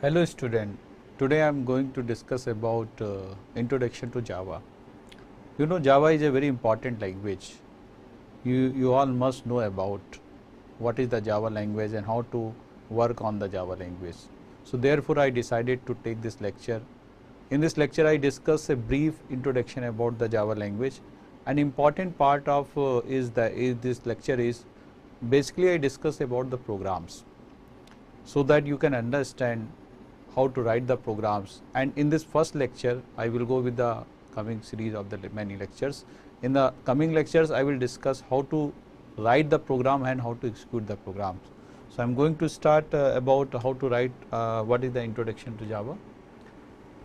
Hello student, today I am going to discuss about introduction to Java. You know, Java is a very important language. You all must know about what is the Java language and how to work on the Java language. So therefore I decided to take this lecture. In this lecture I discuss a brief introduction about the Java language. An important part of this lecture is basically I discuss about the programs, so that you can understand how to write the programs. And in this first lecture I will go with the coming series of the many lectures. In the coming lectures I will discuss how to write the program and how to execute the programs. So I am going to start about how to write what is the introduction to Java.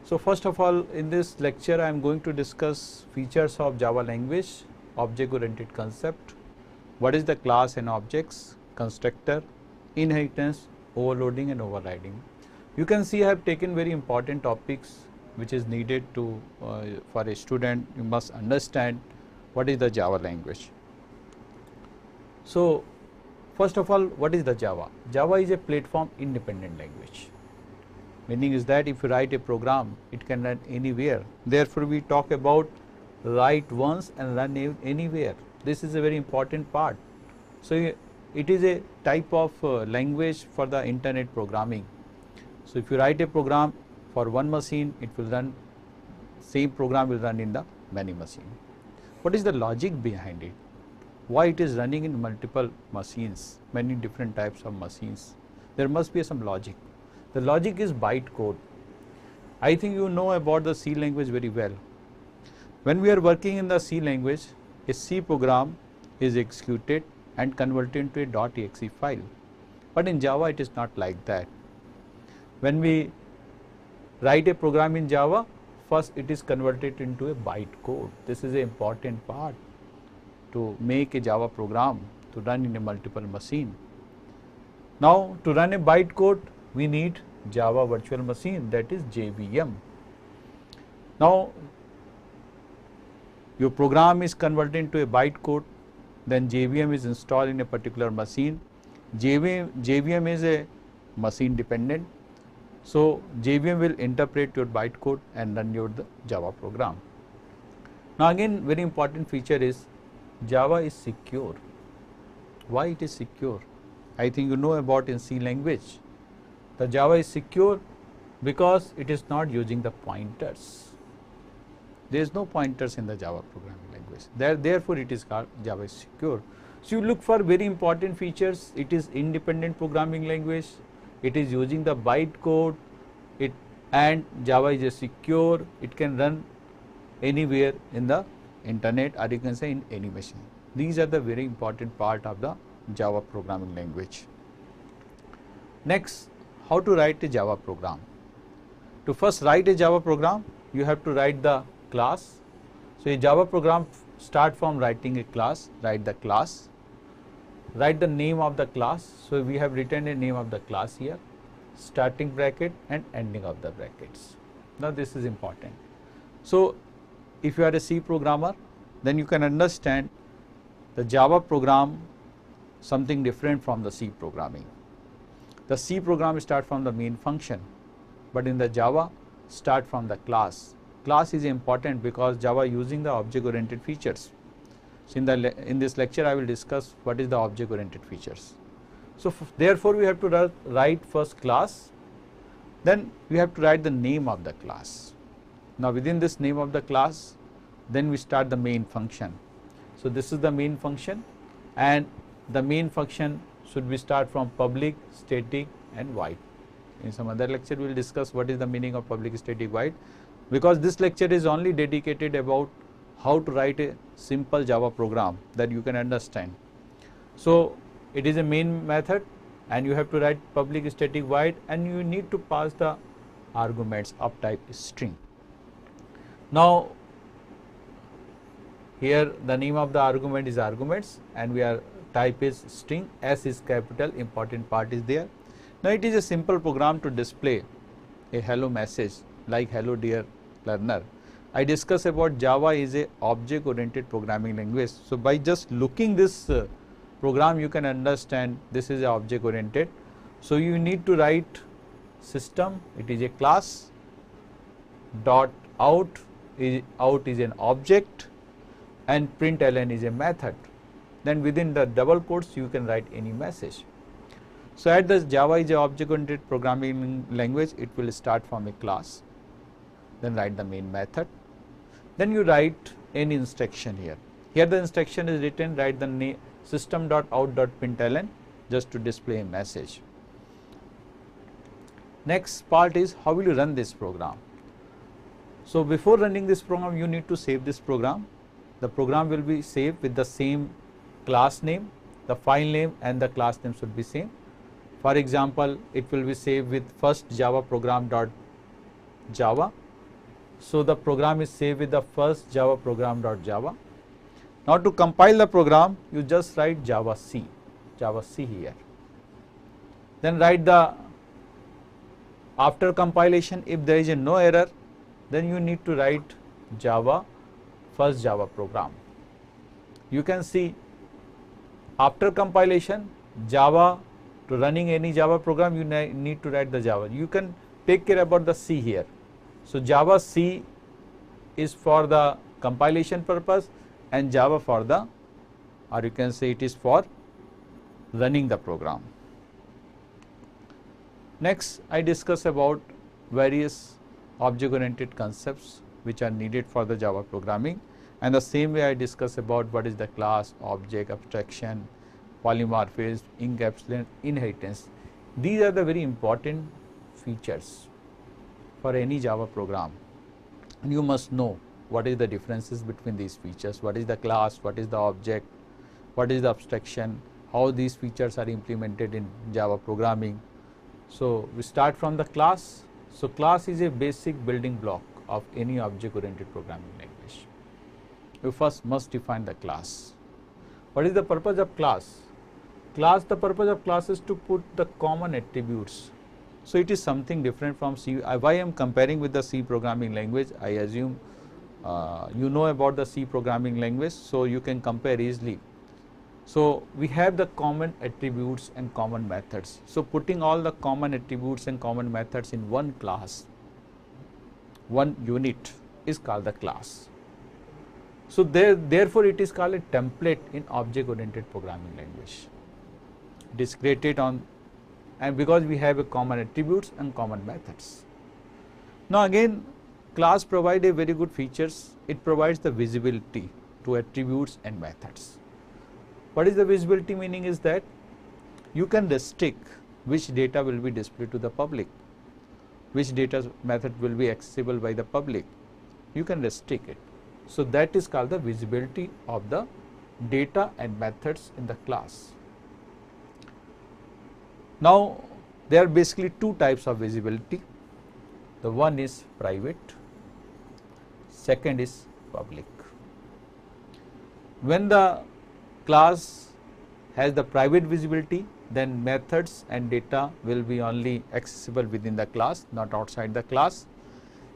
So first of all, in this lecture I am going to discuss features of Java language, object oriented concept, what is the class and objects, constructor, inheritance, overloading and overriding. You can see I have taken very important topics which is needed to for a student. You must understand what is the Java language. So first of all, what is the Java? Java is a platform independent language. Meaning is that if you write a program, it can run anywhere. Therefore we talk about write once and run anywhere. This is a very important part. So it is a type of language for the internet programming. So if you write a program for one machine, it will run, same program will run in the many machines. What is the logic behind it? Why it is running in multiple machines, many different types of machines? There must be some logic. The logic is byte code. I think you know about the C language very well. When we are working in the C language, a C program is executed and converted into a .exe file. But in Java it is not like that. When we write a program in Java, first it is converted into a byte code. This is an important part to make a Java program to run in a multiple machine. Now to run a byte code, we need Java virtual machine, that is JVM. Now your program is converted into a byte code, then JVM is installed in a particular machine. JVM is a machine dependent. So JVM will interpret your byte code and run your the Java program. Now again, very important feature is Java is secure. Why it is secure? I think you know about in C language. The Java is secure because it is not using the pointers. There is no pointers in the Java programming language. Therefore it is called Java is secure. So you look for very important features. It is independent programming language. It is using the byte code, and Java is a secure. It can run anywhere in the internet, or you can say in any machine. These are the very important part of the Java programming language. Next, how to write a Java program. To first write a Java program, you have to write the class. So a Java program start from writing a class. Write the class. Write the name of the class. So we have written a name of the class here, starting bracket and ending of the brackets. Now this is important. So if you are a C programmer, then you can understand the Java program something different from the C programming. The C program start from the main function, but in the Java start from the class. Class is important because Java using the object oriented features. So in this lecture I will discuss what is the object oriented features. So therefore we have to write first class, then we have to write the name of the class. Now within this name of the class, then we start the main function. So this is the main function, and the main function should be start from public, static and void. In some other lecture we will discuss what is the meaning of public, static, void, because this lecture is only dedicated about how to write a simple Java program that you can understand. So it is a main method, and you have to write public, static, void, and you need to pass the arguments of type string. Now here the name of the argument is arguments, and we are type is string. S is capital, important part is there. Now it is a simple program to display a hello message like hello dear learner. I discuss about Java is a object oriented programming language. So by just looking this program you can understand this is a object oriented. So you need to write system, it is a class, dot out is an object, and println is a method. Then within the double quotes you can write any message. So at the Java is a object-oriented programming language, it will start from a class, then write the main method, then you write any instruction here. Here the instruction is written, write the system.out.println just to display a message. Next part is how will you run this program. So before running this program you need to save this program. The program will be saved with the same class name, the file name and the class name should be same. For example, it will be saved with first Java program.java. So the program is saved with the first Java program.java. Now to compile the program, you just write Java C here. Then write the, after compilation, if there is a no error, then you need to write first Java program. You can see after compilation, Java, to running any Java program, you need to write the Java. You can take care about the C here. So Java C is for the compilation purpose and Java for the, or you can say it is for running the program. Next, I discuss about various object-oriented concepts which are needed for the Java programming, and the same way I discuss about what is the class, object, abstraction, polymorphism, encapsulation, inheritance. These are the very important features for any Java program. You must know what is the differences between these features, what is the class, what is the object, what is the abstraction, how these features are implemented in Java programming. So we start from the class. So class is a basic building block of any object-oriented programming language. You first must define the class. What is the purpose of class? The purpose of class is to put the common attributes. So it is something different from C. Why I am comparing with the C programming language, I assume you know about the C programming language, so you can compare easily. So we have the common attributes and common methods. So putting all the common attributes and common methods in one class, one unit, is called the class. So therefore it is called a template in object-oriented programming language. It is created on, and because we have a common attributes and common methods. Now again, class provides a very good features. It provides the visibility to attributes and methods. What is the visibility meaning is that you can restrict which data will be displayed to the public, which data method will be accessible by the public. You can restrict it. So that is called the visibility of the data and methods in the class. Now there are basically two types of visibility. The one is private, second is public. When the class has the private visibility, then methods and data will be only accessible within the class, not outside the class.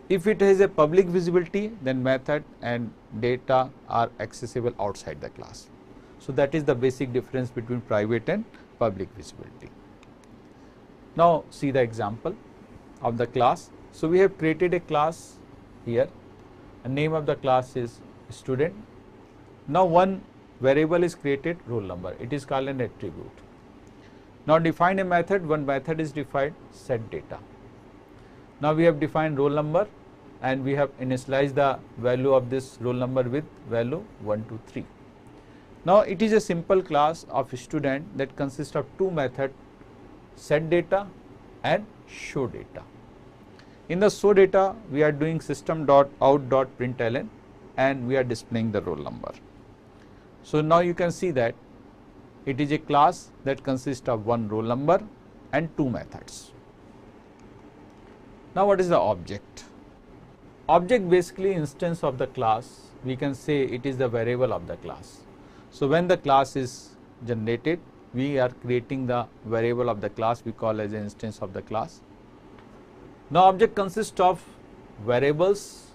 If it has a public visibility, then method and data are accessible outside the class. So that is the basic difference between private and public visibility. Now see the example of the class. So we have created a class here. The name of the class is student. Now one variable is created, roll number. It is called an attribute. Now define a method. One method is defined, set data. Now we have defined roll number and we have initialized the value of this roll number with value 1, 2, 3. Now it is a simple class of student that consists of two methods, set data and show data. In the show data, we are doing system.out.println and we are displaying the roll number. So now you can see that it is a class that consists of one roll number and two methods. Now what is the object? Object basically instance of the class. We can say it is the variable of the class. So when the class is generated, we are creating the variable of the class we call as an instance of the class. Now object consists of variables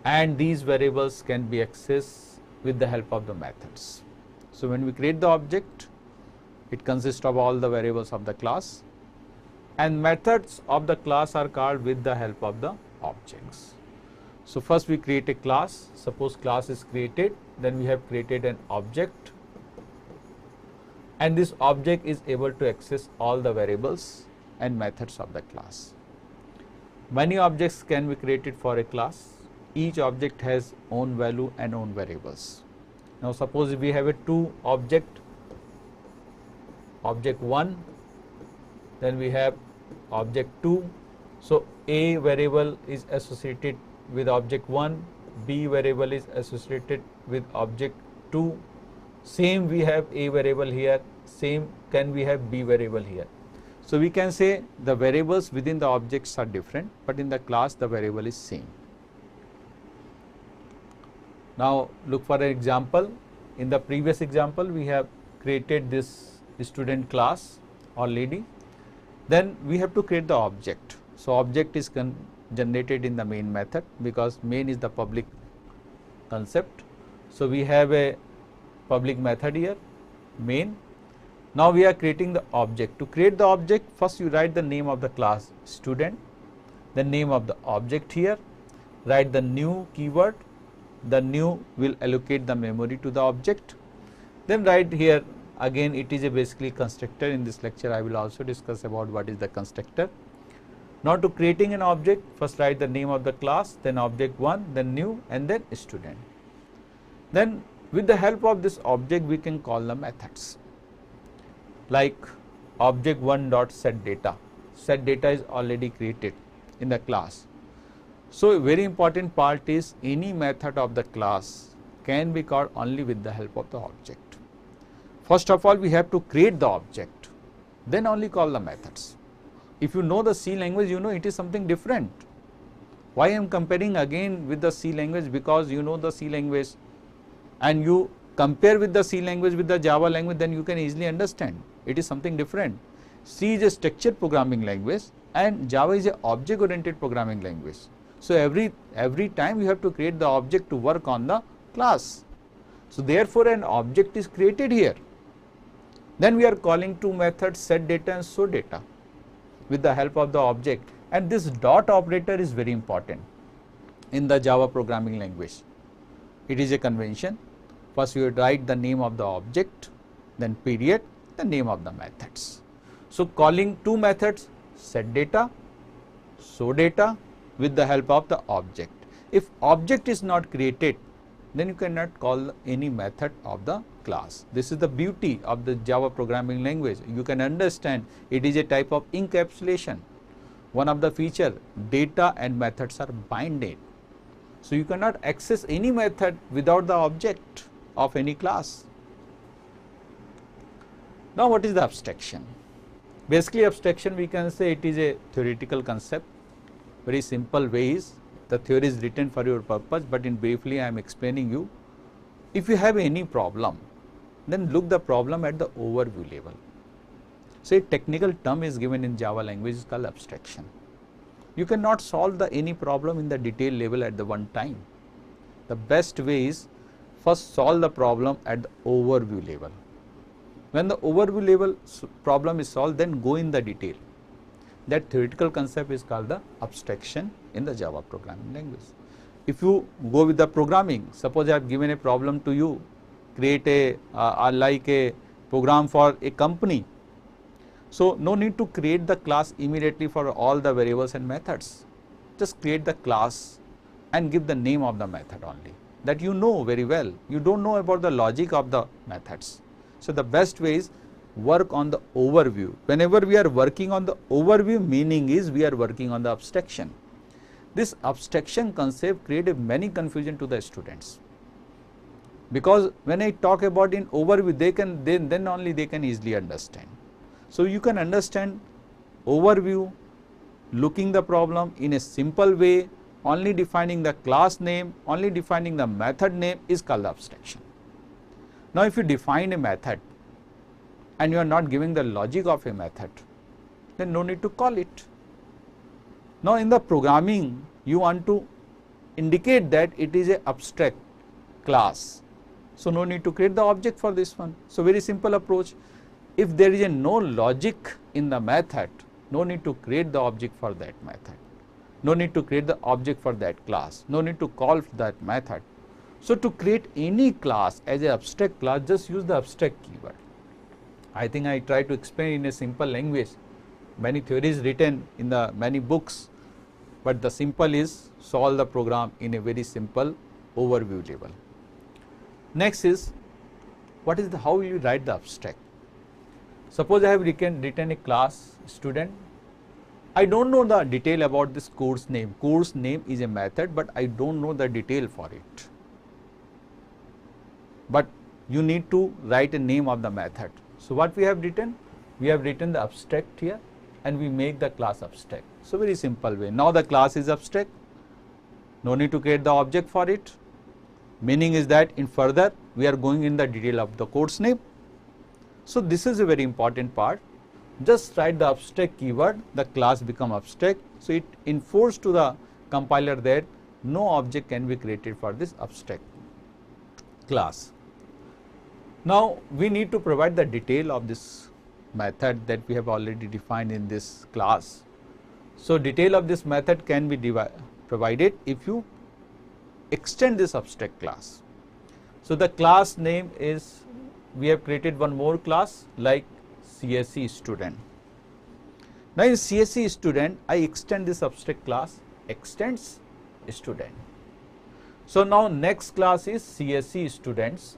and these variables can be accessed with the help of the methods. So when we create the object, it consists of all the variables of the class and methods of the class are called with the help of the objects. So first we create a class. Suppose class is created, then we have created an object, and this object is able to access all the variables and methods of the class. Many objects can be created for a class. Each object has own value and own variables. Now suppose we have a two object 1, then we have object 2. So A variable is associated with object 1, B variable is associated with object 2. Same we have A variable here, same can we have B variable here. So we can say the variables within the objects are different, but in the class the variable is same. Now look for an example. In the previous example we have created this student class or lady. Then we have to create the object. So object is generated in the main method, because main is the public concept. So we have a public method here, main. Now we are creating the object. To create the object, first you write the name of the class student, the name of the object here, write the new keyword. The new will allocate the memory to the object. Then write here again, it is a basically constructor. In this lecture I will also discuss about what is the constructor. Now to creating an object, first write the name of the class, then object 1, then new, and then student. Then with the help of this object we can call the methods, like object 1.setData. SetData is already created in the class. So a very important part is any method of the class can be called only with the help of the object. First of all we have to create the object, then only call the methods. If you know the C language, you know it is something different. Why I am comparing again with the C language? Because you know the C language and you compare with the C language with the Java language, then you can easily understand it is something different. C is a structured programming language and Java is an object oriented programming language. So every time you have to create the object to work on the class. So therefore an object is created here. Then we are calling two methods setData and showData with the help of the object, and this dot operator is very important in the Java programming language. It is a convention. First you write the name of the object, then period, the name of the methods. So calling two methods setData, showData with the help of the object. If object is not created, then you cannot call any method of the class. This is the beauty of the Java programming language. You can understand it is a type of encapsulation. One of the feature, data and methods are binded. So you cannot access any method without the object of any class. Now what is the abstraction? Basically abstraction we can say it is a theoretical concept. Very simple way is, the theory is written for your purpose, but in briefly I am explaining you. If you have any problem, then look the problem at the overview level. So a technical term is given in Java language is called abstraction. You cannot solve any problem in the detail level at the one time. The best way is first solve the problem at the overview level. When the overview level problem is solved, then go in the detail. That theoretical concept is called the abstraction in the Java programming language. If you go with the programming, suppose I have given a problem to you, create like a program for a company. So no need to create the class immediately for all the variables and methods. Just create the class and give the name of the method only. That you know very well. You don't know about the logic of the methods. So the best way is work on the overview. Whenever we are working on the overview, meaning is we are working on the abstraction. This abstraction concept created many confusion to the students, because when I talk about in overview, then only they can easily understand. So you can understand overview, looking the problem in a simple way, only defining the class name, only defining the method name is called abstraction. Now if you define a method and you are not giving the logic of a method, then no need to call it. Now in the programming, you want to indicate that it is an abstract class. So no need to create the object for this one. So very simple approach. If there is no logic in the method, No need to create the object for that method. No need to create the object for that class. No need to call that method. So to create any class as an abstract class, just use the abstract keyword. I think I try to explain in a simple language. Many theories written in the many books, but the simple is solve the program in a very simple overview level. Next is, how will you write the abstract? Suppose I have written a class student. I don't know the detail about this course name. Course name is a method, but I don't know the detail for it. But you need to write a name of the method. So what we have written? We have written the abstract here and we make the class abstract. So very simple way. Now the class is abstract. No need to create the object for it. Meaning is that in further we are going in the detail of the course name. So this is a very important part. Just write the abstract keyword, the class become abstract. So it enforces to the compiler that no object can be created for this abstract class. Now we need to provide the detail of this method that we have already defined in this class. So detail of this method can be provided if you extend this abstract class. So the class name is, we have created one more class like CSE student. Now in CSE student, I extend this abstract class, extends student. So now next class is CSE students.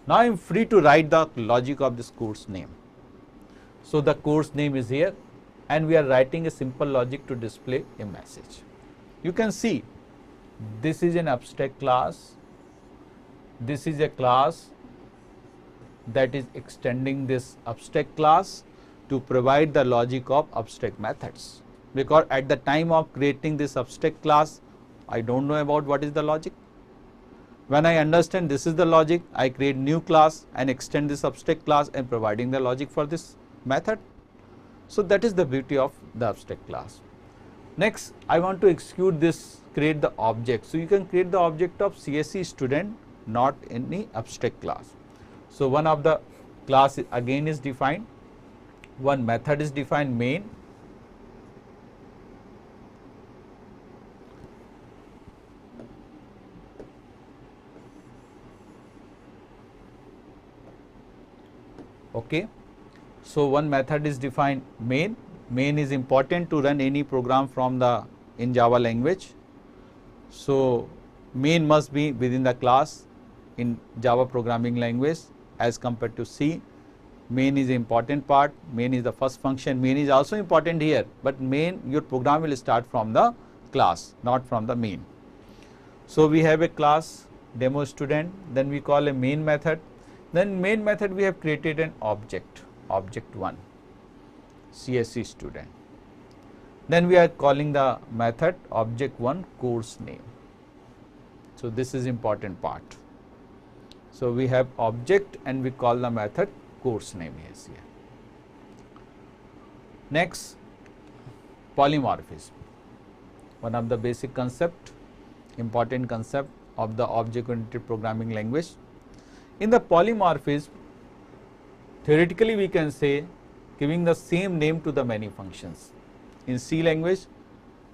Now I am free to write the logic of this course name. So the course name is here and we are writing a simple logic to display a message. You can see this is an abstract class. This is a class that is extending this abstract class to provide the logic of abstract methods. Because at the time of creating this abstract class, I don't know about what is the logic. When I understand this is the logic, I create new class and extend this abstract class and providing the logic for this method. So that is the beauty of the abstract class. Next, I want to execute this, create the object. So you can create the object of CSE student, not any abstract class. So one of the class again is defined, one method is defined, main. Okay. So one method is defined, main. Main is important to run any program from the in Java language. So main must be within the class in Java programming language as compared to C. Main is the important part. Main is the first function. Main is also important here, but main, your program will start from the class, not from the main. So we have a class demo student, then we call a main method. Then main method we have created an object, object 1, CSE student. Then we are calling the method object 1 course name. So this is important part. So we have object and we call the method course name is here. Next, polymorphism. One of the basic concept, important concept of the object-oriented programming language. In the polymorphism, theoretically we can say giving the same name to the many functions. In C language,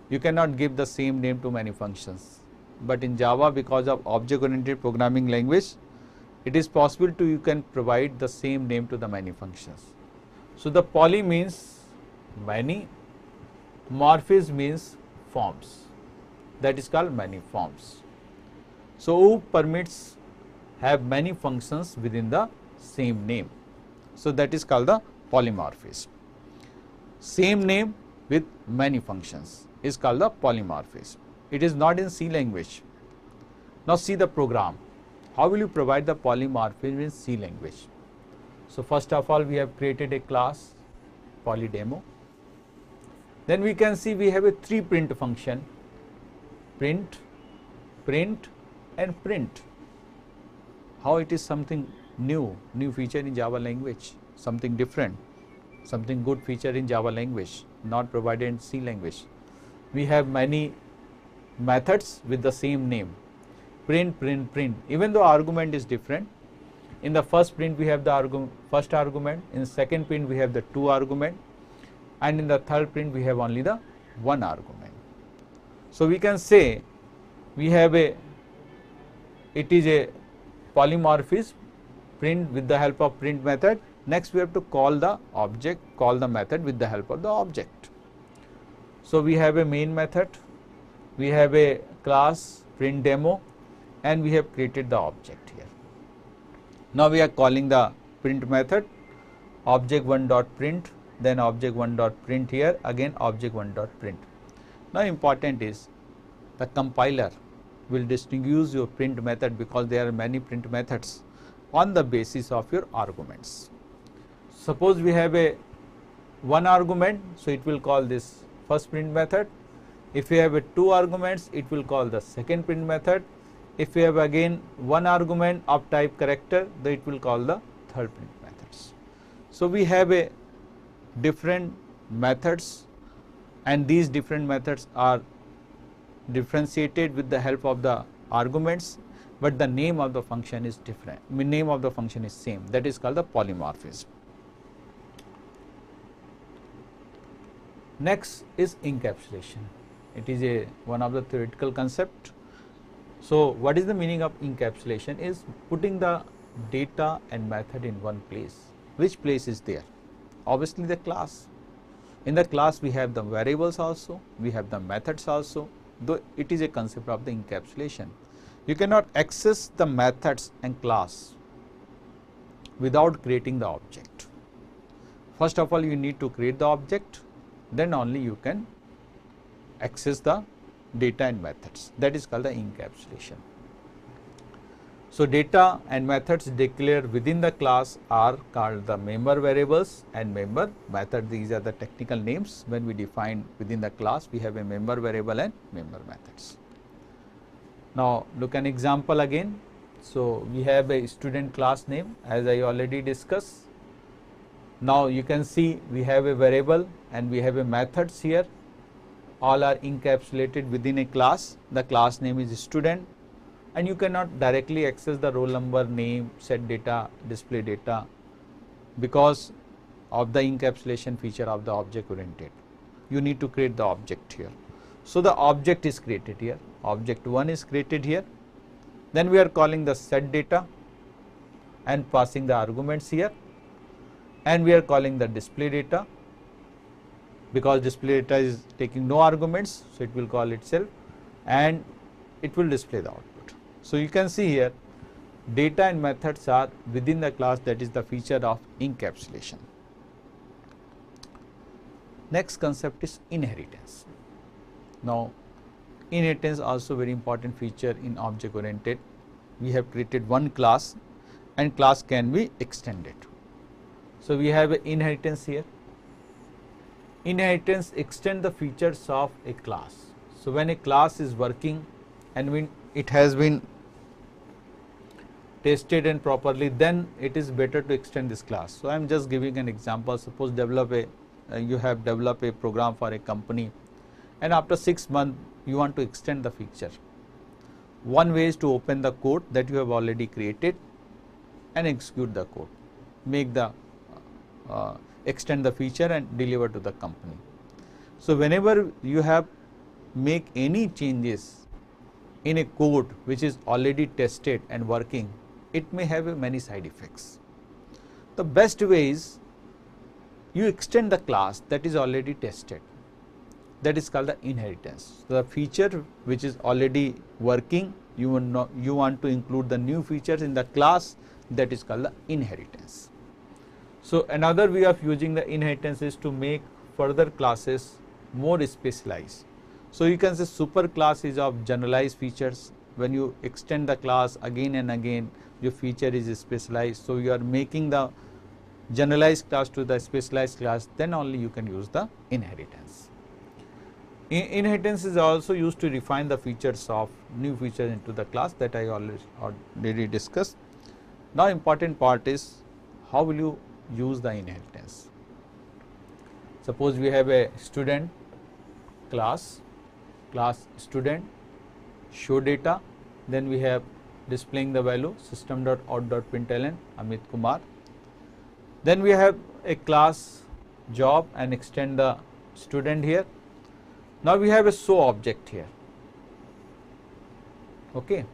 you cannot give the same name to many functions. But in Java, because of object-oriented programming language, it is possible to you can provide the same name to the many functions. So the poly means many, morphism means forms. That is called many forms. So OOP permits have many functions within the same name. So that is called the polymorphism. Same name with many functions is called the polymorphism. It is not in C language. Now see the program. How will you provide the polymorphism in C language? So first of all, we have created a class polydemo. Then we can see we have a 3 print function, print, print and print. How it is something new feature in Java language, something different, something good feature in Java language, not provided in C language. We have many methods with the same name, print, print, print, even though argument is different. In the first print we have the first argument, in second print we have the 2 argument, and in the third print we have only the one argument. So we can say we have it is a polymorphism, print with the help of print method. Next we have to call the object, call the method with the help of the object. So we have a main method, we have a class print demo, and we have created the object here. Now we are calling the print method, object1.print, then object1.print here, again object1.print. Now important is the compiler will distinguish your print method because there are many print methods on the basis of your arguments. Suppose we have a one argument, so it will call this first print method. If we have a two arguments, it will call the second print method. If we have again one argument of type character, then it will call the third print methods. So we have a different methods, and these different methods are differentiated with the help of the arguments, but the name of the function is different. Name of the function is same. That is called the polymorphism. Next is encapsulation. It is one of the theoretical concept. So what is the meaning of encapsulation? Is putting the data and method in one place. Which place is there? Obviously the class. In the class we have the variables also, we have the methods also, though it is a concept of the encapsulation. You cannot access the methods and class without creating the object. First of all, you need to create the object, then only you can access the data and methods. That is called the encapsulation. So data and methods declared within the class are called the member variables and member method. These are the technical names. When we define within the class, we have a member variable and member methods. Now look an example again. So we have a student class name, as I already discussed. Now you can see we have a variable and we have a methods here. All are encapsulated within a class. The class name is student, and you cannot directly access the roll number, name, set data, display data because of the encapsulation feature of the object oriented. You need to create the object here. So the object is created here. Object 1 is created here. Then we are calling the set data and passing the arguments here, and we are calling the display data because display data is taking no arguments, so it will call itself and it will display the output. So you can see here data and methods are within the class. That is the feature of encapsulation. Next concept is inheritance. Now inheritance also very important feature in object oriented. We have created one class and class can be extended. So we have an inheritance here. Inheritance extend the features of a class. So when a class is working and when it has been tested and properly, then it is better to extend this class. So I am just giving an example. Suppose you have developed a program for a company, and after 6 months you want to extend the feature. One way is to open the code that you have already created and execute the code, make the extend the feature and deliver to the company. So whenever you have make any changes in a code which is already tested and working, it may have many side effects. The best way is you extend the class that is already tested. That is called the inheritance. So the feature which is already working, you want to include the new features in the class, that is called the inheritance. So another way of using the inheritance is to make further classes more specialized. So you can say super class is of generalized features. When you extend the class again and again, your feature is specialized. So you are making the generalized class to the specialized class, then only you can use the inheritance. Inheritance is also used to refine the features of new features into the class that I already discussed. Now important part is how will you use the inheritance. Suppose we have a student class student, show data, then we have displaying the value system.out.println Amit Kumar. Then we have a class job and extend the student here. Now we have a show object here. Okay.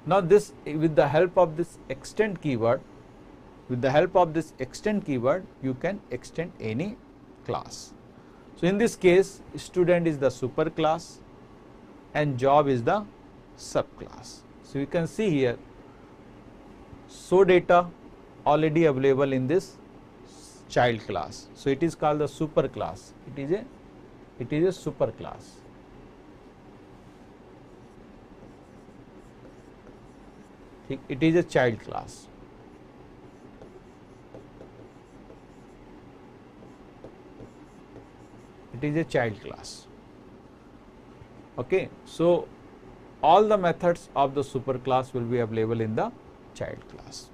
Now this, with the help of this extend keyword, you can extend any class. So in this case, student is the superclass and job is the subclass. So you can see here, show data already available in this child class. So it is called the superclass. It is a superclass. It is a child class. It is a child class. Okay. So all the methods of the superclass will be available in the child class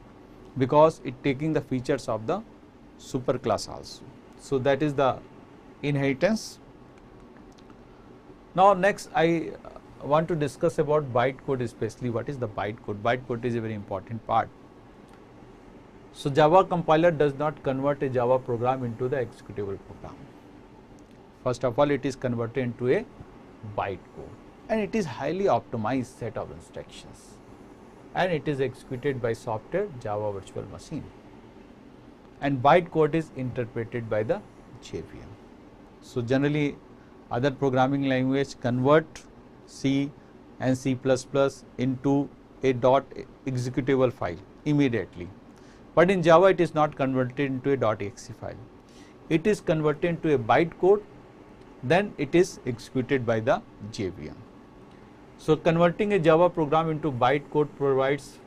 because it taking the features of the superclass also. So that is the inheritance. Now next I want to discuss about bytecode, especially what is the bytecode. Bytecode is a very important part. So Java compiler does not convert a Java program into the executable program. First of all, it is converted into a bytecode and it is highly optimized set of instructions and it is executed by software Java virtual machine, and bytecode is interpreted by the JVM. So generally other programming language convert C and C++ into a .executable file immediately, but in Java it is not converted into a .exe file. It is converted into a bytecode, then it is executed by the JVM. So converting a Java program into bytecode provides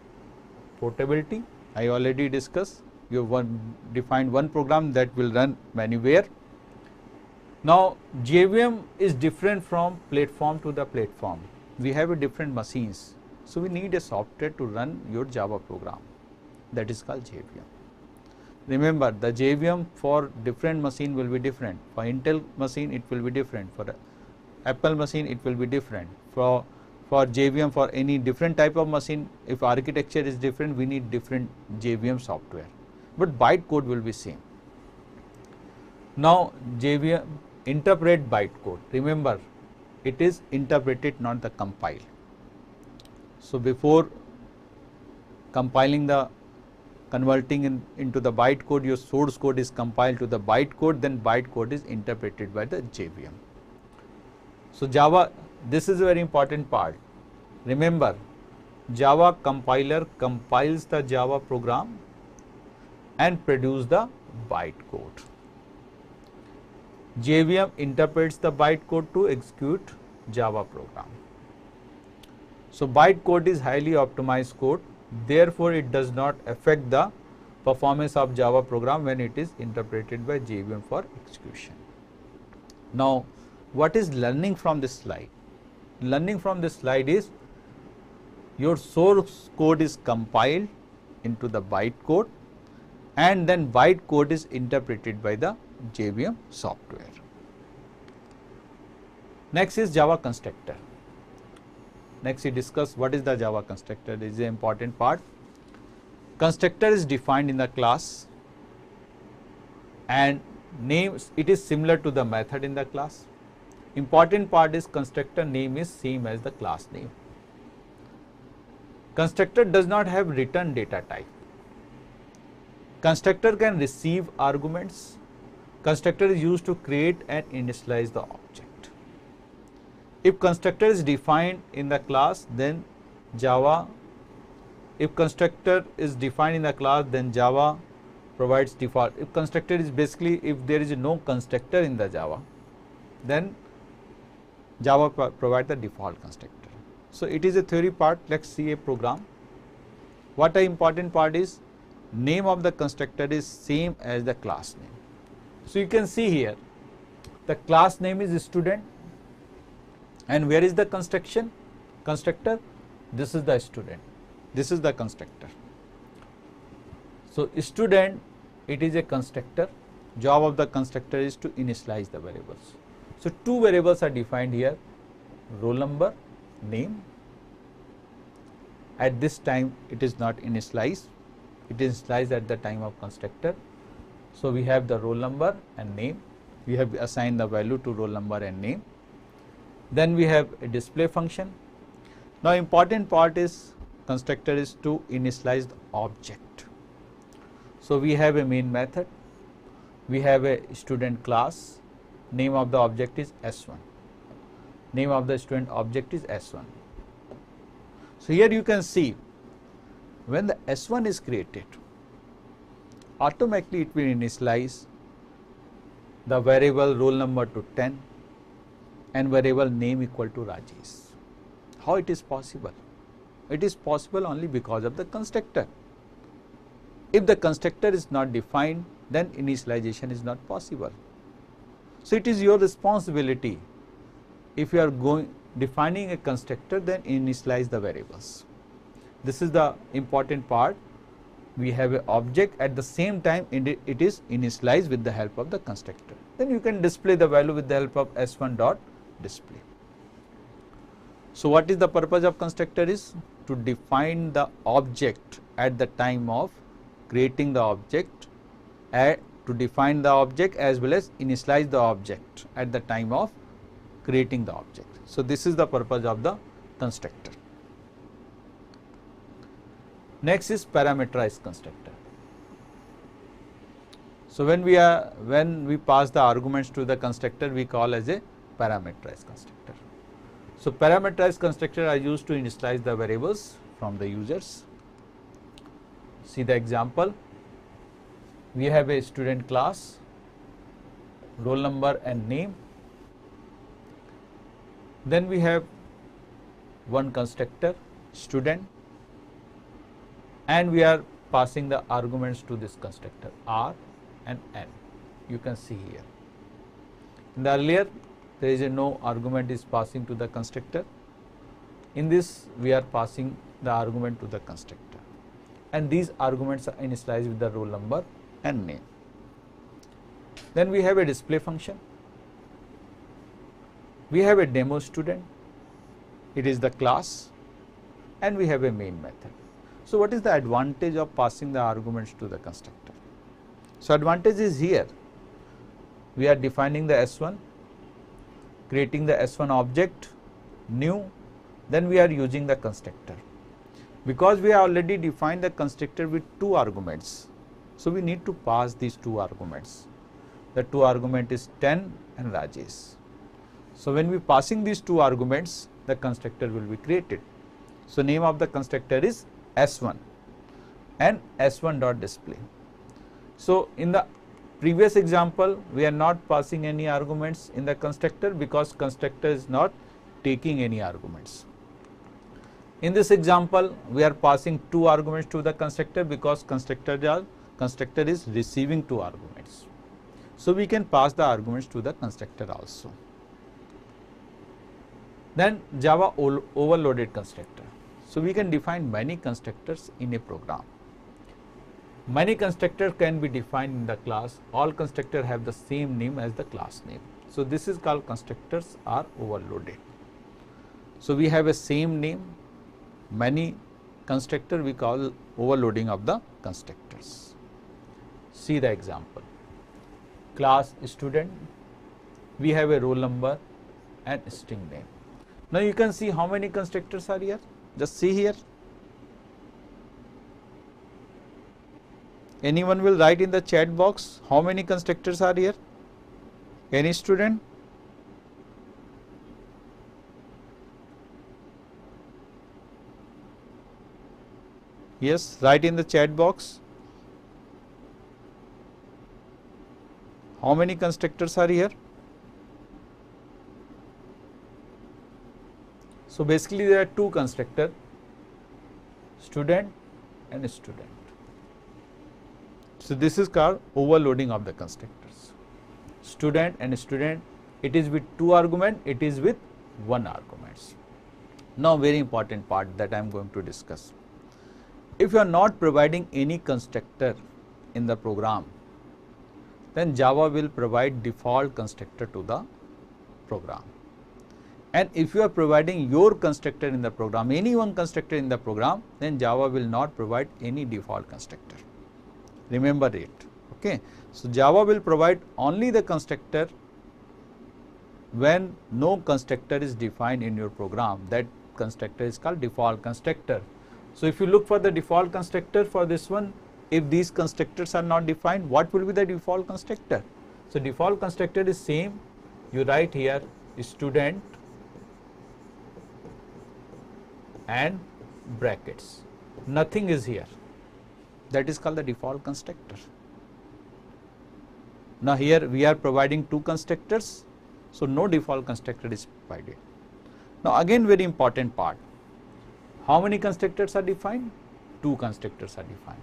portability. I already discussed. You have defined one program that will run anywhere. Now JVM is different from platform to the platform. We have a different machines. So we need a software to run your Java program. That is called JVM. Remember, the JVM for different machine will be different. For Intel machine it will be different. For Apple machine it will be different. For JVM for any different type of machine, if architecture is different, we need different JVM software. But bytecode will be same. Now JVM interpret bytecode. Remember, it is interpreted, not the compile. So before compiling the converting into the bytecode, your source code is compiled to the bytecode, then bytecode is interpreted by the JVM. So Java, this is a very important part. Remember, Java compiler compiles the Java program and produce the bytecode. JVM interprets the bytecode to execute Java program. So bytecode is highly optimized code, therefore it does not affect the performance of Java program when it is interpreted by JVM for execution. Now what is learning from this slide? Learning from this slide is your source code is compiled into the bytecode and then bytecode is interpreted by the JVM software. Next is Java constructor. Next we discuss what is the Java constructor. This is an important part. Constructor is defined in the class and name, it is similar to the method in the class. Important part is constructor name is same as the class name. Constructor does not have return data type. Constructor can receive arguments. Constructor is used to create and initialize the object. If constructor is defined in the class, then Java, if constructor is defined in the class, then Java provides default. If constructor is basically, if there is no constructor in the Java, then Java provides the default constructor. So it is a theory part. Let's see a program. What an important part is, name of the constructor is same as the class name. So you can see here, the class name is student, and where is the constructor? This is the student. This is the constructor. So student, it is a constructor. Job of the constructor is to initialize the variables. So two variables are defined here, roll number, name. At this time it is not initialized, it is initialized at the time of constructor. So we have the roll number and name. We have assigned the value to roll number and name. Then we have a display function. Now important part is constructor is to initialize the object. So we have a main method. We have a student class. Name of the object is S1. Name of the student object is S1. So here you can see when the S1 is created, automatically it will initialize the variable roll number to 10 and variable name equal to Rajesh. How it is possible? It is possible only because of the constructor. If the constructor is not defined, then initialization is not possible. So it is your responsibility. If you are defining a constructor, then initialize the variables. This is the important part. We have an object, at the same time it is initialized with the help of the constructor. Then you can display the value with the help of S1 dot display. So what is the purpose of constructor is to define the object at the time of creating the object, to define the object as well as initialize the object at the time of creating the object. So this is the purpose of the constructor. Next is parameterized constructor. So when we pass the arguments to the constructor, we call as a parameterized constructor. So parameterized constructor are used to initialize the variables from the users. See the example. We have a student class, roll number and name. Then we have one constructor, student, and we are passing the arguments to this constructor R and N. You can see here. In the earlier, there is no argument is passing to the constructor. In this, we are passing the argument to the constructor, and these arguments are initialized with the roll number and name. Then we have a display function. We have a demo student, it is the class, and we have a main method. So what is the advantage of passing the arguments to the constructor? So advantage is here. We are defining the S1, creating the S1 object, new, then we are using the constructor. Because we have already defined the constructor with two arguments, so we need to pass these two arguments. The two argument is 10 and Rajesh. So when we passing these two arguments, the constructor will be created. So name of the constructor is S1 and S1 dot display. So in the previous example, we are not passing any arguments in the constructor because constructor is not taking any arguments. In this example, we are passing two arguments to the constructor because constructor is receiving two arguments. So we can pass the arguments to the constructor also. Then Java overloaded constructor. So we can define many constructors in a program. Many constructors can be defined in the class. All constructors have the same name as the class name. So this is called constructors are overloaded. So we have a same name, many constructor we call overloading of the constructors. See the example. Class student, we have a roll number and string name. Now you can see how many constructors are here. Just see here. Anyone will write in the chat box how many constructors are here? Any student? Yes, write in the chat box. How many constructors are here? So basically there are two constructors, student and student. So this is called overloading of the constructors. Student and student, it is with two arguments, it is with one argument. Now very important part that I am going to discuss. If you are not providing any constructor in the program, then Java will provide default constructor to the program. And if you are providing your constructor in the program, any one constructor in the program, then Java will not provide any default constructor. Remember it. Okay. So Java will provide only the constructor when no constructor is defined in your program. That constructor is called default constructor. So if you look for the default constructor for this one, if these constructors are not defined, what will be the default constructor? So default constructor is same. You write here student and brackets. Nothing is here. That is called the default constructor. Now here we are providing two constructors, so no default constructor is provided. Now again very important part. How many constructors are defined? Two constructors are defined.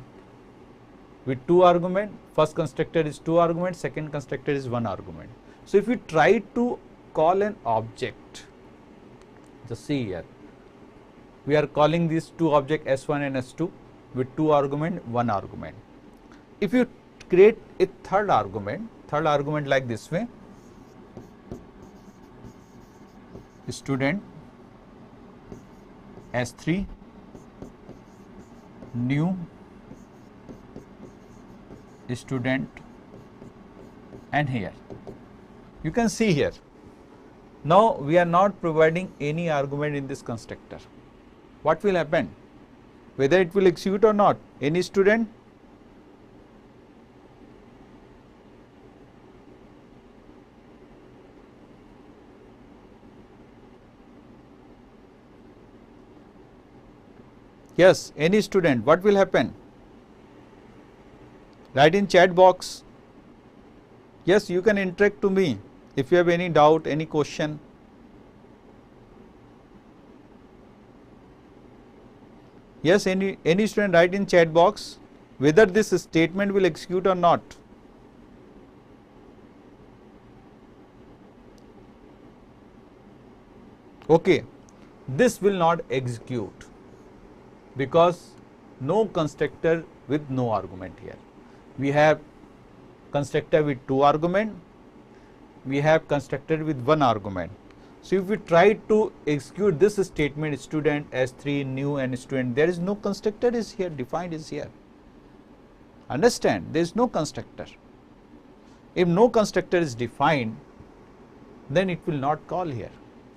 With two arguments, first constructor is two arguments, second constructor is one argument. So if we try to call an object, just see here, we are calling these two objects S1 and S2 with two argument, one argument. If you create a third argument like this way, student S3 new student, and here you can see here, now we are not providing any argument in this constructor. What will happen? Whether it will execute or not, any student? Yes, any student, what will happen? Write in chat box. Yes, you can interact to me if you have any doubt, any question. Yes, any student write in chat box whether this statement will execute or not. Okay, this will not execute because no constructor with no argument here. We have constructor with two argument, we have constructor with one argument. So if we try to execute this statement, student S3 new and student, there is no constructor is here, defined is here. Understand, there is no constructor. If no constructor is defined, then it will not call here,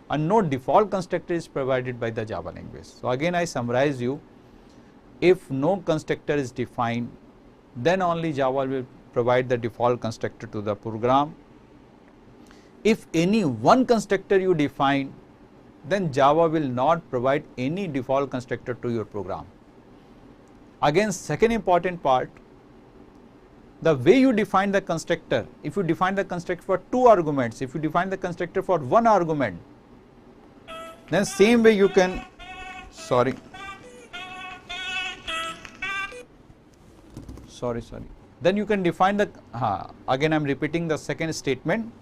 and no default constructor is provided by the Java language. So again I summarize you, if no constructor is defined, then only Java will provide the default constructor to the program. If any one constructor you define, then Java will not provide any default constructor to your program. Again, second important part, the way you define the constructor, if you define the constructor for two arguments, if you define the constructor for one argument, then same way you can, sorry, then you can define the, again I am repeating the second statement.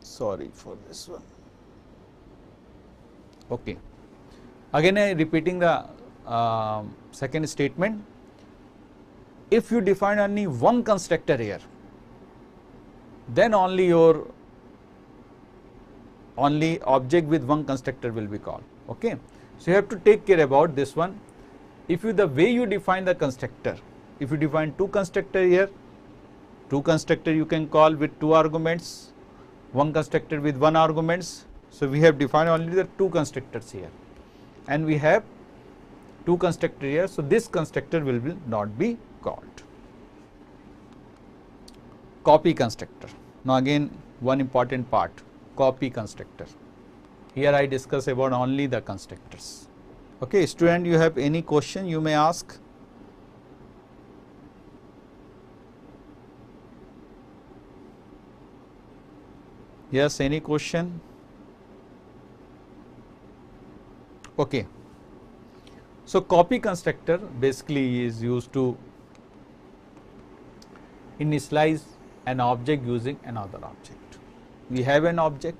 Sorry for this one. Okay. Again I am repeating the second statement. If you define only one constructor here, then only your object with one constructor will be called. Okay. So you have to take care about this one. If you, the way you define the constructor, if you define two constructor here, two constructor you can call with two arguments, one constructor with one arguments. So we have defined only the two constructors here, and we have two constructor here. So this constructor will not be called. Copy constructor. Now again one important part, copy constructor. Here I discuss about only the constructors. Okay, student, you have any question you may ask? Yes, any question? Okay. So copy constructor basically is used to initialize an object using another object. We have an object,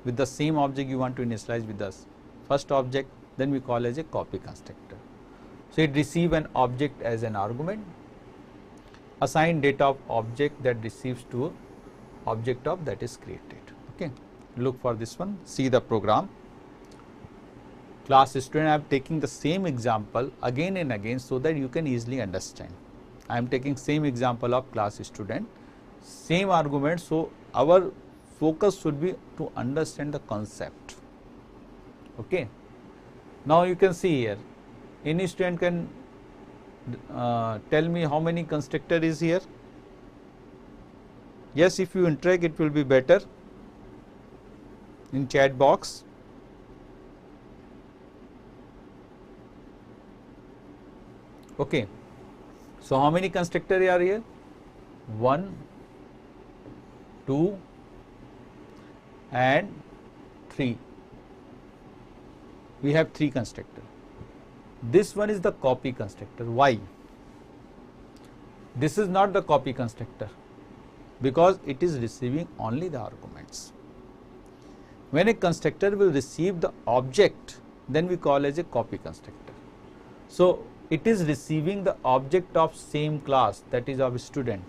with the same object you want to initialize with the first object, then we call as a copy constructor. So it receive an object as an argument, assign data of object that receives to object of that is created. Okay, look for this one, see the program. class student. I am taking the same example again and again so that you can easily understand. I am taking same example of class student, same argument. So our focus should be to understand the concept. Okay. Now you can see here, any student can tell me how many constructor is here. Yes, if you interact, it will be better in chat box. Okay. So how many constructor are here? 1, 2 and 3. We have 3 constructor. This one is the copy constructor. Why? This is not the copy constructor because it is receiving only the arguments. When a constructor will receive the object, then we call as a copy constructor. So it is receiving the object of same class, that is of student.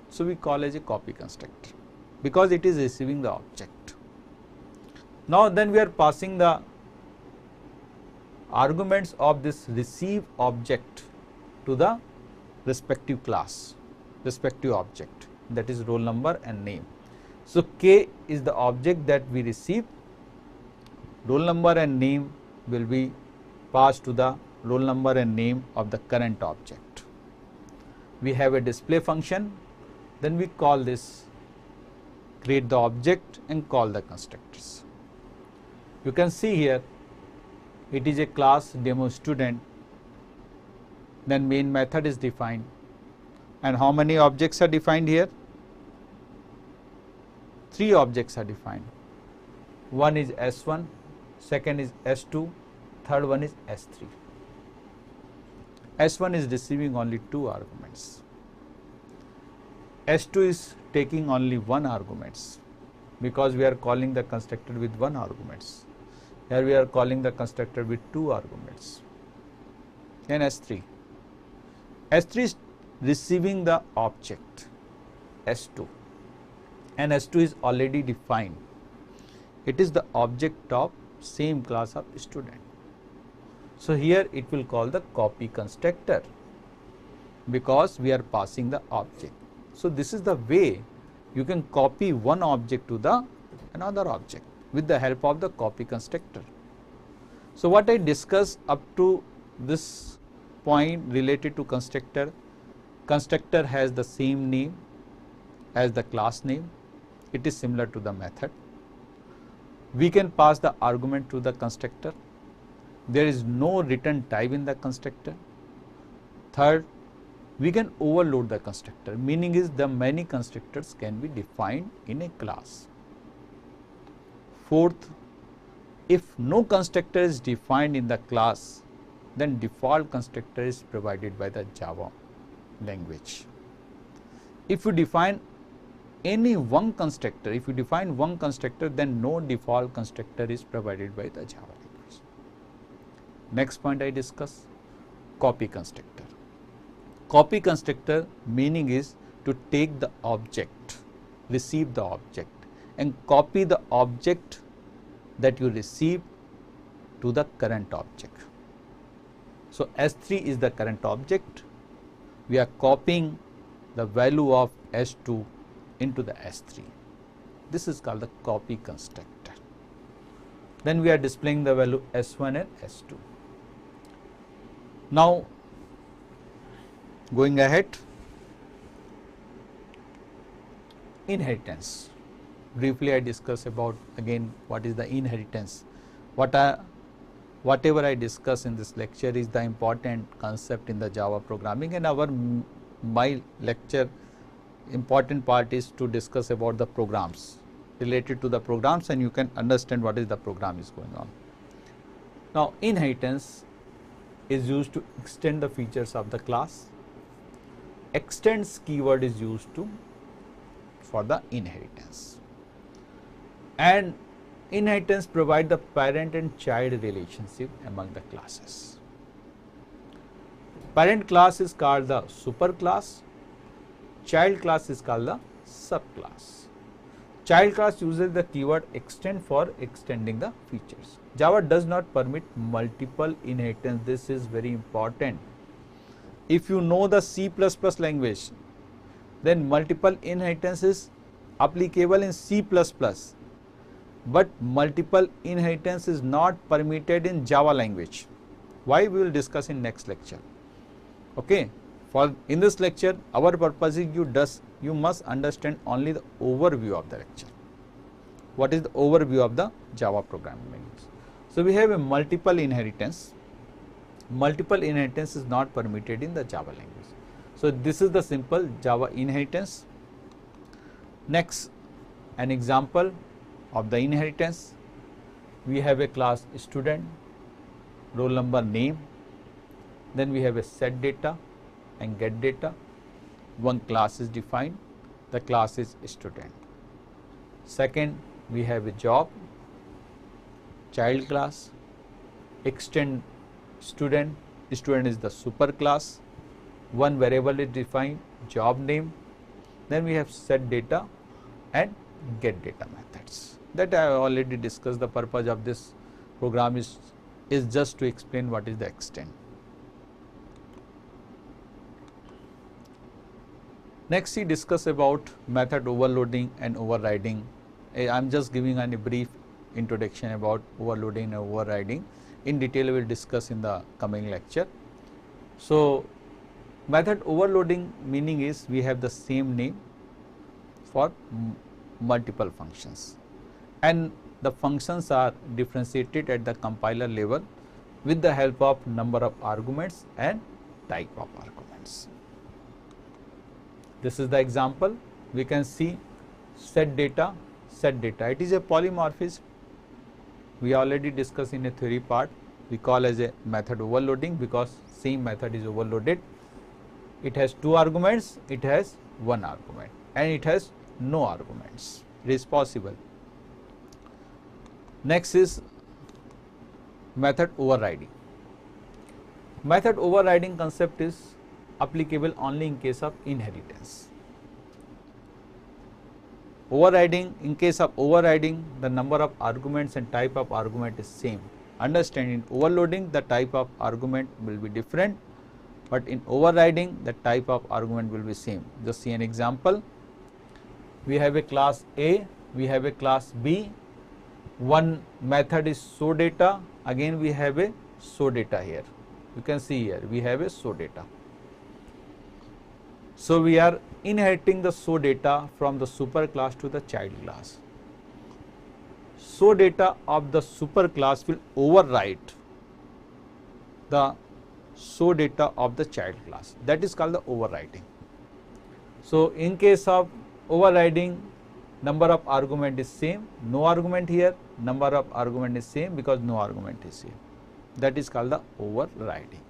So we call as a copy constructor because it is receiving the object. Now then we are passing the arguments of this receive object to the respective class, respective object, that is roll number and name. So K is the object that we receive. Roll number and name will be passed to the roll number and name of the current object. We have a display function, then we call this, create the object and call the constructors. You can see here it is a class demo student, then main method is defined, and how many objects are defined here? 3 objects are defined. One is S1, second is S2, third one is S3. S1 is receiving only 2 arguments. S2 is taking only 1 arguments because we are calling the constructor with 1 arguments. Here we are calling the constructor with 2 arguments. Then S3. S3 is receiving the object S2 and S2 is already defined. It is the object of same class of student. So here it will call the copy constructor because we are passing the object. So this is the way you can copy one object to the another object with the help of the copy constructor. So what I discussed up to this point related to constructor, constructor has the same name as the class name. It is similar to the method. We can pass the argument to the constructor. There is no return type in the constructor. Third, we can overload the constructor, meaning is the many constructors can be defined in a class. Fourth, if no constructor is defined in the class, then default constructor is provided by the Java language. If you define any one constructor, if you define one constructor, then no default constructor is provided by the Java language. Next point I discuss, copy constructor. Copy constructor meaning is to take the object, receive the object and copy the object that you receive to the current object. So S3 is the current object. We are copying the value of S2 into the S3. This is called the copy constructor. Then we are displaying the value S1 and S2. Now going ahead, inheritance. Briefly I discuss about again what is the inheritance. Whatever I discuss in this lecture is the important concept in the Java programming, and my lecture important part is to discuss about the programs, related to the programs, and you can understand what is the program is going on. Now inheritance is used to extend the features of the class. Extends keyword is used for the inheritance. And inheritance provide the parent and child relationship among the classes. Parent class is called the superclass, child class is called the subclass. Child class uses the keyword extend for extending the features. Java does not permit multiple inheritance. This is very important. If you know the C++ language, then multiple inheritance is applicable in C++, but multiple inheritance is not permitted in Java language. Why? We will discuss in next lecture. Okay. For in this lecture, our purpose is you must understand only the overview of the lecture. What is the overview of the Java programming language? So we have a multiple inheritance. Multiple inheritance is not permitted in the Java language. So this is the simple Java inheritance. Next, an example of the inheritance. We have a class student, roll number, name. Then we have a set data and get data. One class is defined, the class is student. Second, we have a job, child class, extend student, student is the super class. One variable is defined, job name. Then we have set data and get data methods. That I have already discussed. The purpose of this program is just to explain what is the extend. Next, we discuss about method overloading and overriding. I am just giving a brief introduction about overloading and overriding. In detail, we will discuss in the coming lecture. So, method overloading meaning is we have the same name for multiple functions, and the functions are differentiated at the compiler level with the help of number of arguments and type of arguments. This is the example. We can see set data, set data. It is a polymorphism. We already discussed in a theory part. We call as a method overloading because same method is overloaded. It has two arguments, it has one argument, and it has no arguments. It is possible. Next is method overriding. Method overriding concept is applicable only in case of inheritance. Overriding, in case of overriding, the number of arguments and type of argument is same. Understand, in overloading the type of argument will be different, but in overriding the type of argument will be same. Just see an example. We have a class A, we have a class B. One method is show data. Again we have a show data here. You can see here we have a show data. So we are inheriting the show data from the super class to the child class. Show data of the super class will overwrite the show data of the child class. That is called the overwriting. So in case of overriding, number of argument is same, no argument here, number of argument is same because no argument is here. That is called the overriding.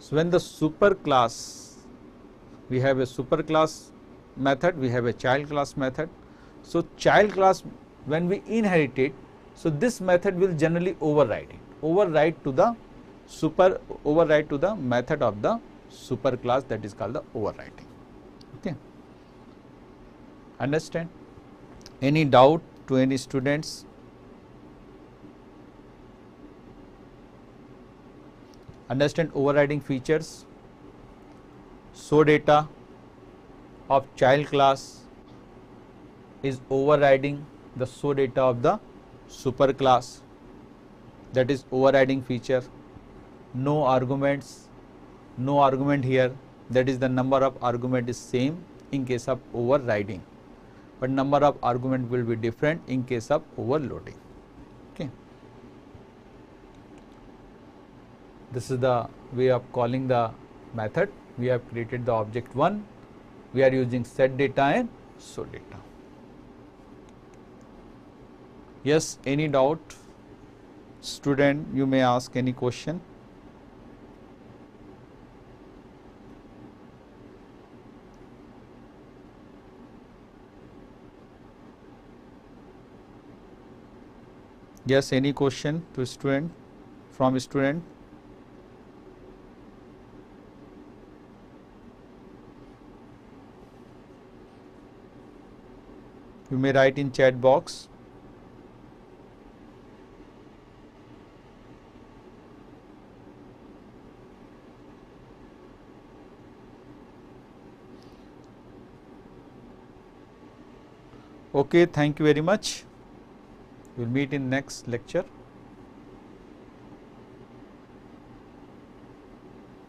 So when the super class, we have a super class method, we have a child class method. So child class, when we inherit it, so this method will generally override it, override to the method of the super class, that is called the overriding. Okay. Understand? Any doubt to any students? Understand overriding features. Show data of child class is overriding the show data of the super class. That is overriding feature. No arguments, no argument here. That is the number of argument is same in case of overriding, but number of argument will be different in case of overloading. Okay. This is the way of calling the method. We have created the object 1. We are using set data and show data. Yes, any doubt? Student, you may ask any question. Yes, any question to student, from student? You may write in chat box. Okay, thank you very much. We'll meet in next lecture.